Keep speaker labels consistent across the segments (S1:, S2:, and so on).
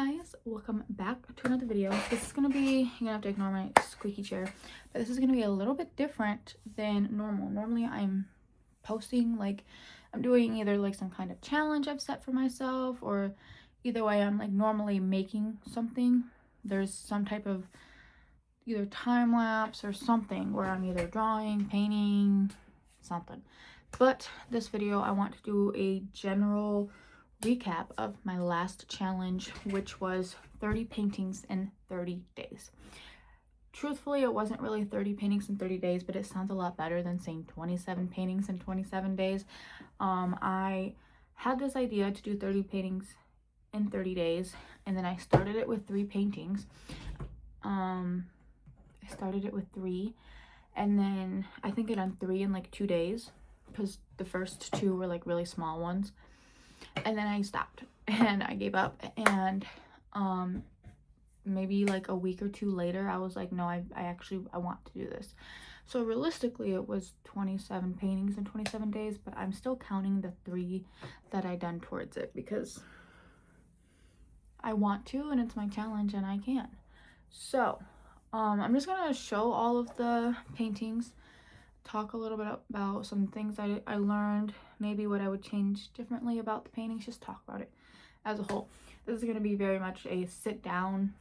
S1: guys, welcome back to another video. This is gonna be, you're gonna have to ignore my squeaky chair, but this is gonna be a little bit different than normal. Normally I'm posting like I'm doing either like some kind of challenge I've set for myself, or either way I'm like normally making something. There's some type of either time lapse or something where I'm either drawing, painting, something. But this video I want to do a general recap of my last challenge, which was 30 paintings in 30 days. Truthfully, it wasn't really 30 paintings in 30 days, but it sounds a lot better than saying 27 paintings in 27 days. I had this idea to do 30 paintings in 30 days, and then I started it with 3 paintings. I started it with 3, and then I think I done 3 in like 2 days, because the first 2 were like really small ones. And then I stopped and I gave up, and maybe like a week or 2 later I was like, no, I want to do this. So realistically it was 27 paintings in 27 days, but I'm still counting the 3 that I done towards it because I want to, and it's my challenge and I can. So I'm just gonna show all of the paintings, talk a little bit about some things I learned, maybe what I would change differently about the paintings, just talk about it as a whole. This is going to be very much a sit down,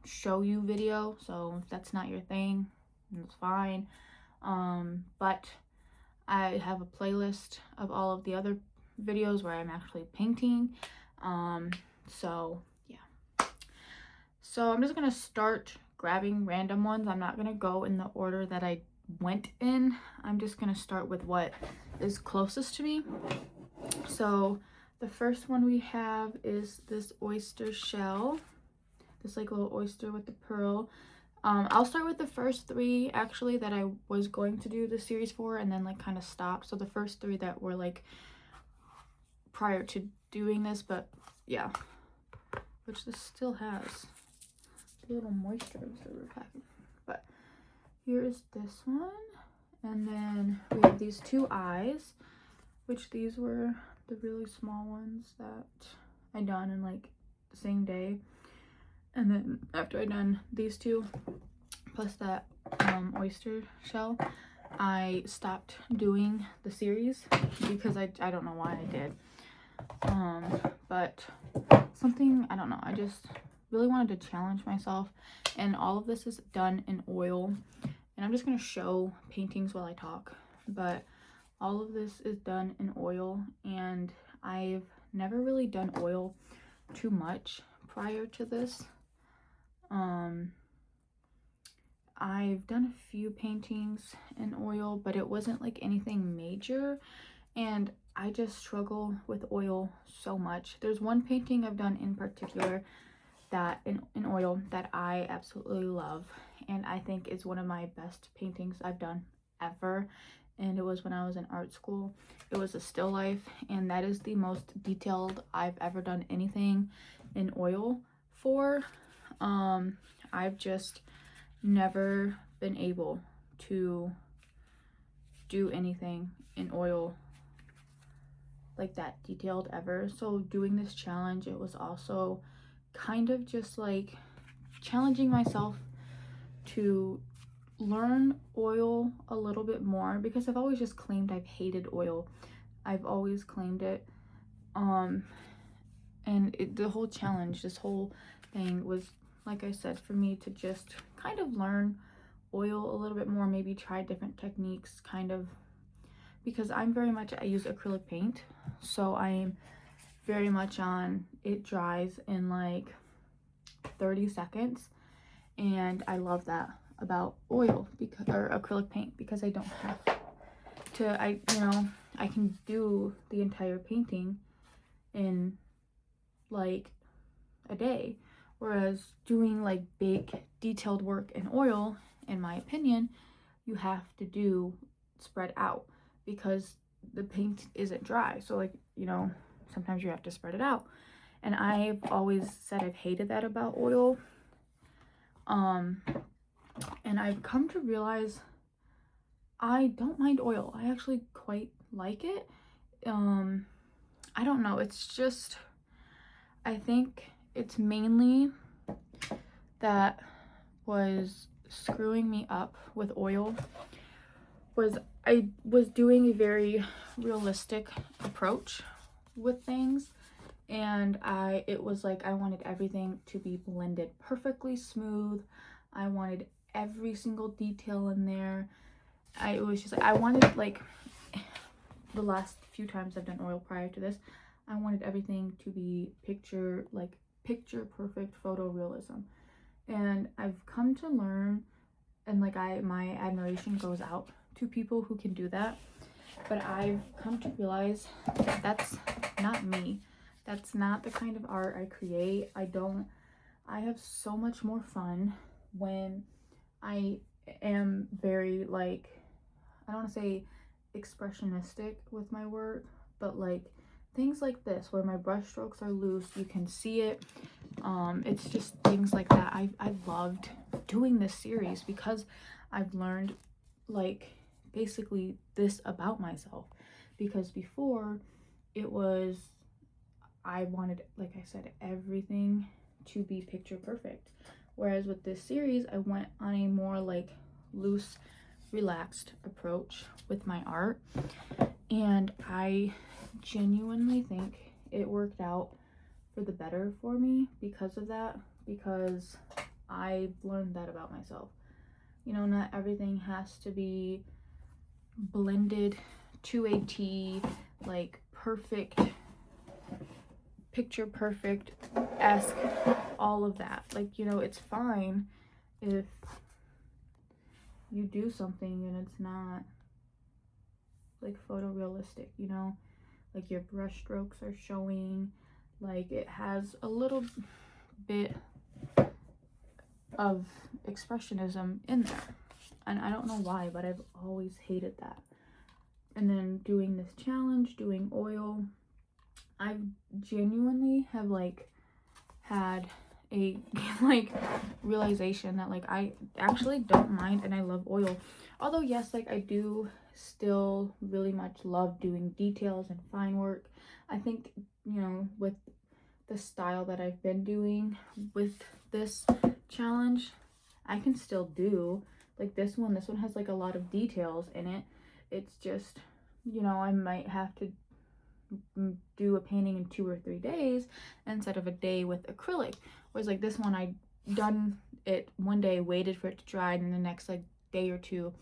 S1: show you video, so if that's not your thing, it's fine. But I have a playlist of all of the other videos where I'm actually painting. So yeah. So I'm just going to start grabbing random ones. I'm not going to go in the order that I went in. I'm just gonna start with what is closest to me. So the first one we have is this oyster shell, this like little oyster with the pearl. I'll start with the first 3 actually that I was going to do the series for, and then like kind of stop. So the first 3 that were like prior to doing this, but yeah, which this still has a little moisture absorber packing. But here is this one, and then we have these 2 eyes, which these were the really small ones that I done in like the same day. And then after I done these 2 plus that oyster shell, I stopped doing the series because I don't know why I did. But something, I don't know, I just really wanted to challenge myself, and all of this is done in oil. And I'm just going to show paintings while I talk, but all of this is done in oil, and I've never really done oil too much prior to this. I've done a few paintings in oil, but it wasn't like anything major, and I just struggle with oil so much. There's one painting I've done in particular that in oil that I absolutely love, and I think is one of my best paintings I've done ever, and it was when I was in art school. It was a still life, and that is the most detailed I've ever done anything in oil for. I've just never been able to do anything in oil like that detailed ever. So doing this challenge, it was also kind of just like challenging myself to learn oil a little bit more, because I've always just claimed I've hated oil. I've always claimed it. And the whole challenge, this whole thing was, like I said, for me to just kind of learn oil a little bit more, maybe try different techniques, kind of, because I use acrylic paint, so I am very much on it dries in like 30 seconds, and I love that about oil or acrylic paint, because I don't have to, I can do the entire painting in like a day, whereas doing like big detailed work in oil, in my opinion, you have to do spread out because the paint isn't dry. So like, sometimes you have to spread it out, and I've always said I've hated that about oil. And I've come to realize I don't mind oil. I actually quite like it. I don't know, it's just, I think it's mainly that was screwing me up with oil was I was doing a very realistic approach with things, and it was like I wanted everything to be blended perfectly smooth. I wanted every single detail in there. It was just like I wanted, like, the last few times I've done oil prior to this, I wanted everything to be picture perfect photorealism. And I've come to learn, and like my admiration goes out to people who can do that, but I've come to realize that that's not me. That's not the kind of art I create. I have so much more fun when I am very, like, I don't want to say expressionistic with my work, but like things like this where my brush strokes are loose, you can see it. It's just things like that. I loved doing this series because I've learned, like, basically this about myself, because before it was I wanted, like I said, everything to be picture perfect, whereas with this series I went on a more like loose, relaxed approach with my art, and I genuinely think it worked out for the better for me because of that, because I've learned that about myself. You know, not everything has to be blended to a T, like perfect, picture perfect-esque, all of that. Like, you know, it's fine if you do something and it's not like photorealistic, you know, like your brush strokes are showing, like it has a little bit of expressionism in there, and I don't know why, but I've always hated that. And then doing this challenge, doing oil, I genuinely have like had a like realization that like I actually don't mind, and I love oil. Although yes, like I do still really much love doing details and fine work. I think, you know, with the style that I've been doing with this challenge, I can still do like this one has like a lot of details in it. It's just, you know, I might have to do a painting in 2 or 3 days instead of a day with acrylic, whereas like this one I done it one day, waited for it to dry, and the next like day or two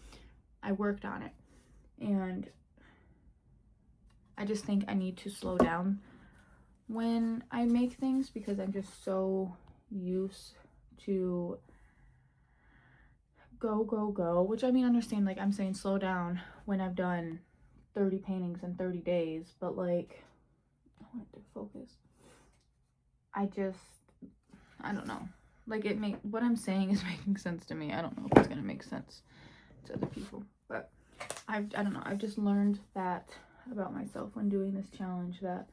S1: I worked on it. And I just think I need to slow down when I make things, because I'm just so used to go, which I mean, understand, like I'm saying slow down when I've done 30 paintings in 30 days, but like I want it to focus. I don't know, like what I'm saying is making sense to me. I don't know if it's gonna make sense to other people, but I don't know, I've just learned that about myself when doing this challenge, that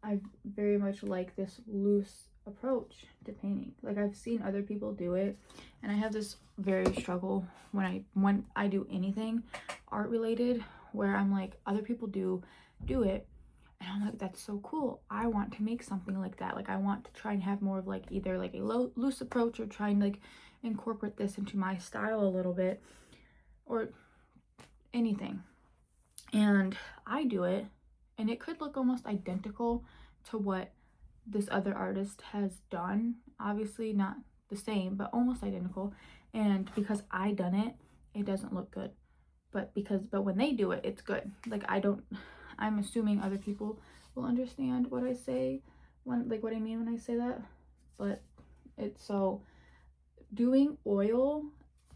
S1: I very much like this loose approach to painting. Like I've seen other people do it, and I have this very struggle when I do anything art related, where I'm like, other people do it, and I'm like, that's so cool. I want to make something like that. Like I want to try and have more of like either like a loose approach, or try and like incorporate this into my style a little bit, or anything. And I do it, and it could look almost identical to what this other artist has done. Obviously not the same, but almost identical. And because I done it, it doesn't look good. But when they do it, it's good. Like I'm assuming other people will understand what I say what I mean when I say that. But it's so, doing oil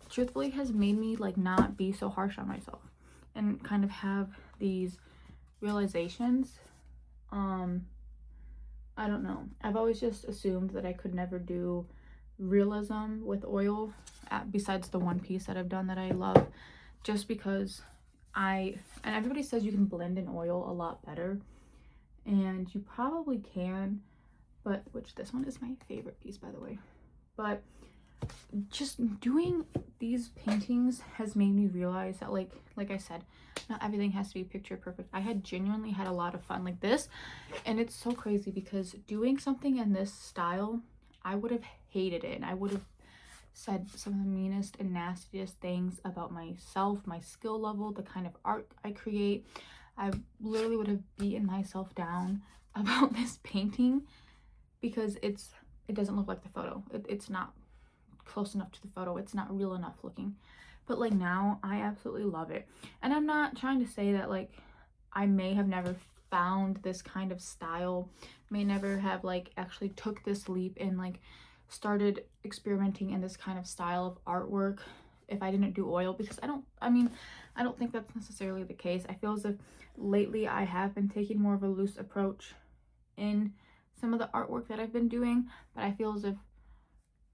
S1: truthfully has made me like not be so harsh on myself and kind of have these realizations. I don't know, I've always just assumed that I could never do realism with oil, besides the one piece that I've done that I love, just because and everybody says you can blend in oil a lot better, and you probably can, but which this one is my favorite piece, by the way, but just doing these paintings has made me realize that like I said, not everything has to be picture perfect. I had genuinely had a lot of fun like this, and it's so crazy because doing something in this style, I would have hated it, and I would have said some of the meanest and nastiest things about myself, my skill level, the kind of art I create. I literally would have beaten myself down about this painting because it doesn't look like the photo. It's not close enough to the photo. It's not real enough looking. But like now, I absolutely love it. And I'm not trying to say that like I may have never found this kind of style, may never have like actually took this leap and like started experimenting in this kind of style of artwork if I didn't do oil, because I don't think that's necessarily the case. I feel as if lately I have been taking more of a loose approach in some of the artwork that I've been doing, but I feel as if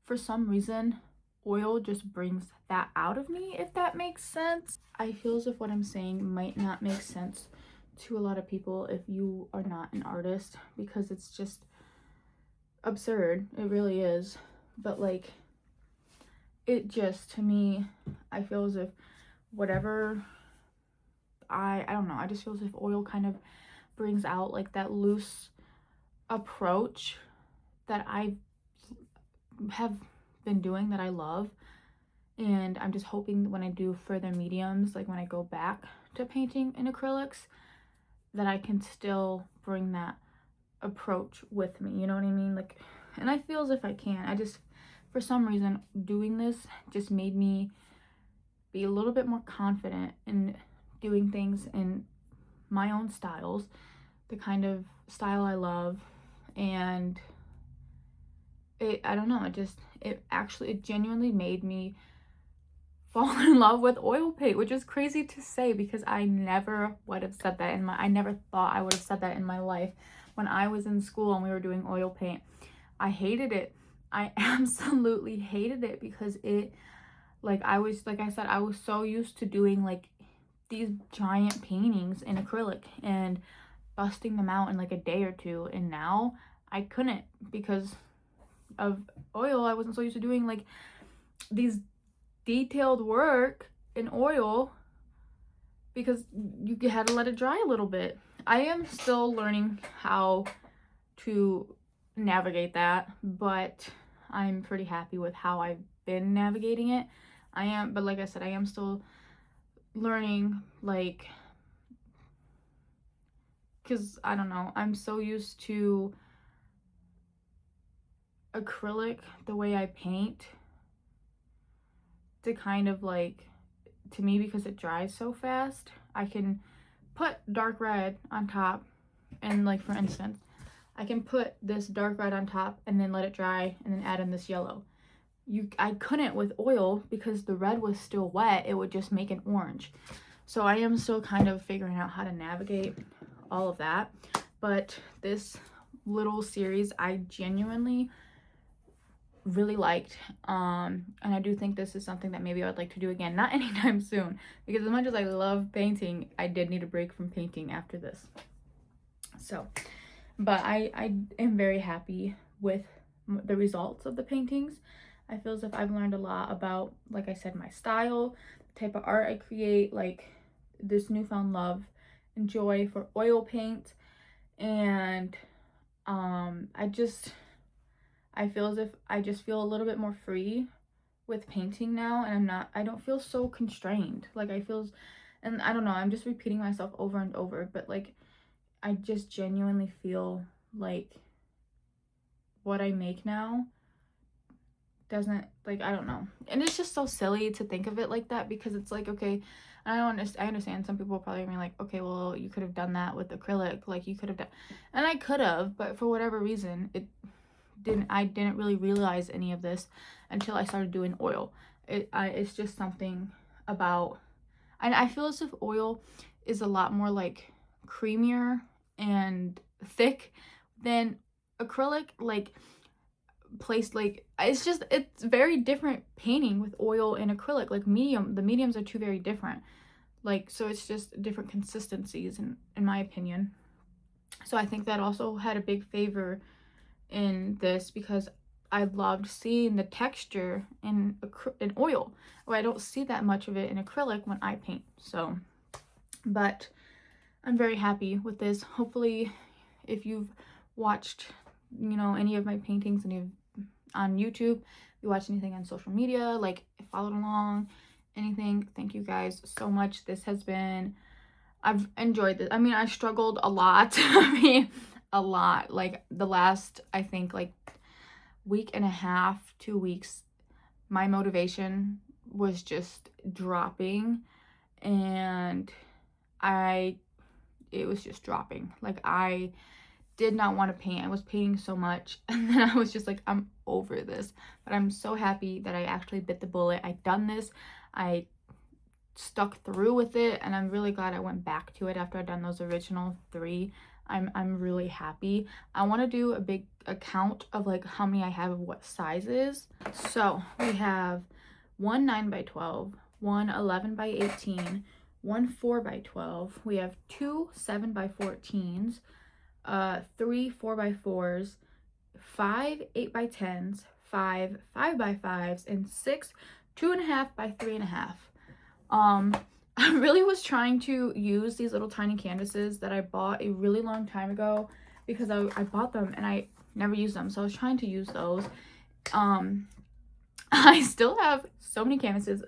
S1: for some reason oil just brings that out of me, if that makes sense. I feel as if what I'm saying might not make sense to a lot of people if you are not an artist, because it's just absurd. It really is. But like, it just, to me, I feel as if whatever, I don't know, I just feel as if oil kind of brings out like that loose approach that I have been doing that I love. And I'm just hoping that when I do further mediums, like when I go back to painting in acrylics, that I can still bring that approach with me, you know what I mean? Like, and I feel as if I can. I just, for some reason, doing this just made me be a little bit more confident in doing things in my own styles, the kind of style I love. And I don't know, it genuinely made me fall in love with oil paint, which is crazy to say because I never would have said that I never thought I would have said that in my life. When I was in school and we were doing oil paint, I hated it. I absolutely hated it because like I said, I was so used to doing like these giant paintings in acrylic and busting them out in like a day or two, and now I couldn't because of oil. I wasn't so used to doing like these detailed work in oil because you had to let it dry a little bit. I am still learning how to navigate that, but I'm pretty happy with how I've been navigating it. But like I said, I am still learning, like, because I don't know, I'm so used to acrylic, the way I paint, to kind of like, to me, because it dries so fast, I can put dark red on top, and like for instance, I can put this dark red on top and then let it dry and then add in this yellow. I couldn't with oil because the red was still wet. It would just make an orange. So I am still kind of figuring out how to navigate all of that. But this little series I genuinely really liked, and I do think this is something that maybe I would like to do again, not anytime soon, because as much as I love painting, I did need a break from painting after this. So, but I am very happy with the results of the paintings. I feel as if I've learned a lot about, like I said, my style, the type of art I create, like this newfound love and joy for oil paint. And I feel as if I just feel a little bit more free with painting now, and I don't feel so constrained. Like and I don't know, I'm just repeating myself over and over, but like I just genuinely feel like what I make now doesn't, like, I don't know. And it's just so silly to think of it like that, because it's like, okay, I understand some people probably being like, okay, well, you could have done that with acrylic, like you could have done, and I could have, but for whatever reason, I didn't really realize any of this until I started doing oil. It's just something about, and I feel as if oil is a lot more like creamier and thick than acrylic, like placed, like it's very different painting with oil and acrylic. Like the mediums are two very different, like, so it's just different consistencies in my opinion. So I think that also had a big favor in this, because I loved seeing the texture in oil. Well, I don't see that much of it in acrylic when I paint. So, but I'm very happy with this. Hopefully, if you've watched, you know, any of my paintings and you've on YouTube, you watch anything on social media, like followed along, anything, thank you guys so much. This has been, I've enjoyed this. I mean, I struggled a lot. I mean, a lot. Like the last, I think like week and a half, 2 weeks, my motivation was just dropping, and it was just dropping. Like I did not want to paint. I was painting so much, and then I was just like, I'm over this. But I'm so happy that I actually bit the bullet. I done this. I stuck through with it, and I'm really glad I went back to it after I'd done those original 3. I'm really happy. I want to do a big count of like how many I have of what sizes. So we have one 9x12, one 11x18, one 4x12. We have 2 7x14s, 3 4x4s, 5 8x10s, 5 5x5s, and 6 2.5x3.5. I really was trying to use these little tiny canvases that I bought a really long time ago, because I bought them and I never used them, so I was trying to use those. I still have so many canvases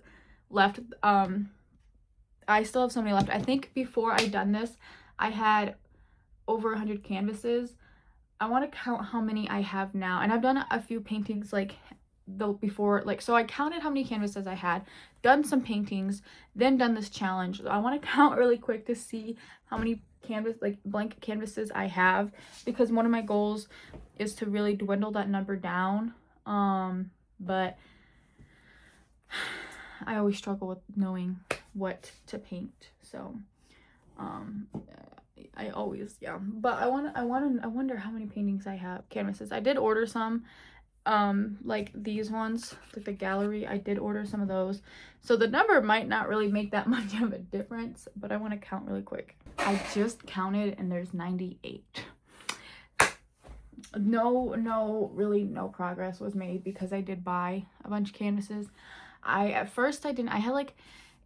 S1: left. I still have so many left. I think before I done this, I had over 100 canvases. I want to count how many I have now, and I've done a few paintings like before, like, so I counted how many canvases I had, done some paintings, then done this challenge. I want to count really quick to see how many blank canvases I have, because one of my goals is to really dwindle that number down. But I always struggle with knowing what to paint, so I always, yeah. But I wonder how many paintings I have, canvases. I did order some, like these ones, like the gallery. I did order some of those, so the number might not really make that much of a difference, but I want to count really quick. I just counted and there's 98. Really no progress was made, because I did buy a bunch of canvases. At first I had like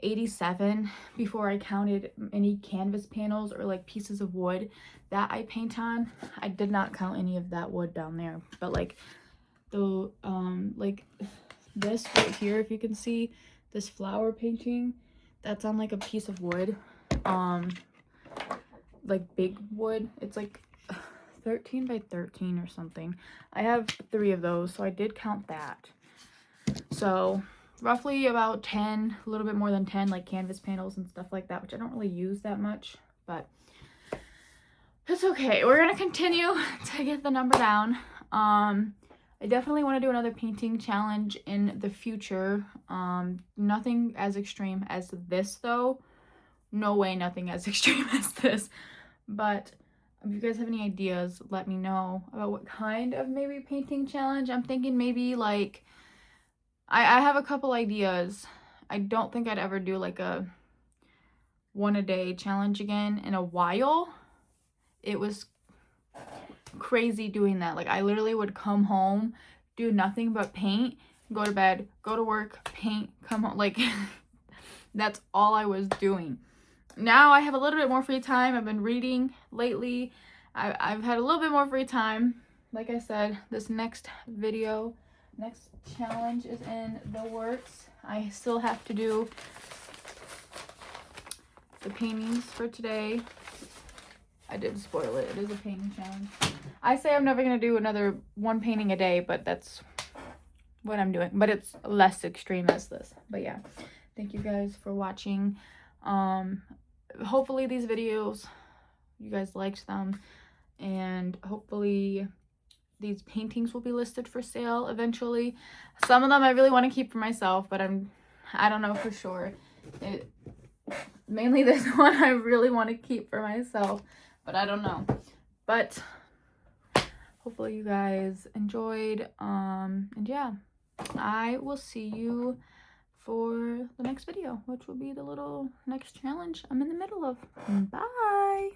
S1: 87 before I counted any canvas panels or like pieces of wood that I paint on. I did not count any of that wood down there, but like the like this right here, if you can see this flower painting, that's on like a piece of wood, like big wood. It's like 13 by 13 or something. I have 3 of those, so I did count that. So roughly about 10, a little bit more than 10, like canvas panels and stuff like that, which I don't really use that much, but it's okay. We're gonna continue to get the number down. I definitely want to do another painting challenge in the future. Nothing as extreme as this though. No way, nothing as extreme as this. But if you guys have any ideas, let me know about what kind of maybe painting challenge. I'm thinking maybe like, I have a couple ideas. I don't think I'd ever do like a 1 a day challenge again in a while. It was crazy doing that. Like I literally would come home, do nothing but paint, go to bed, go to work, paint, come home. Like that's all I was doing. Now I have a little bit more free time. I've been reading lately. I've had a little bit more free time. Like I said, this next challenge is in the works. I still have to do the paintings for today. I did spoil it. It is a painting challenge. I say I'm never going to do another 1 painting a day, but that's what I'm doing. But it's less extreme as this. But yeah, thank you guys for watching. Hopefully these videos, you guys liked them. And hopefully these paintings will be listed for sale eventually. Some of them I really want to keep for myself, but I don't know for sure. Mainly this one I really want to keep for myself, but I don't know. But hopefully you guys enjoyed. And yeah, I will see you for the next video, which will be the little next challenge I'm in the middle of. Bye.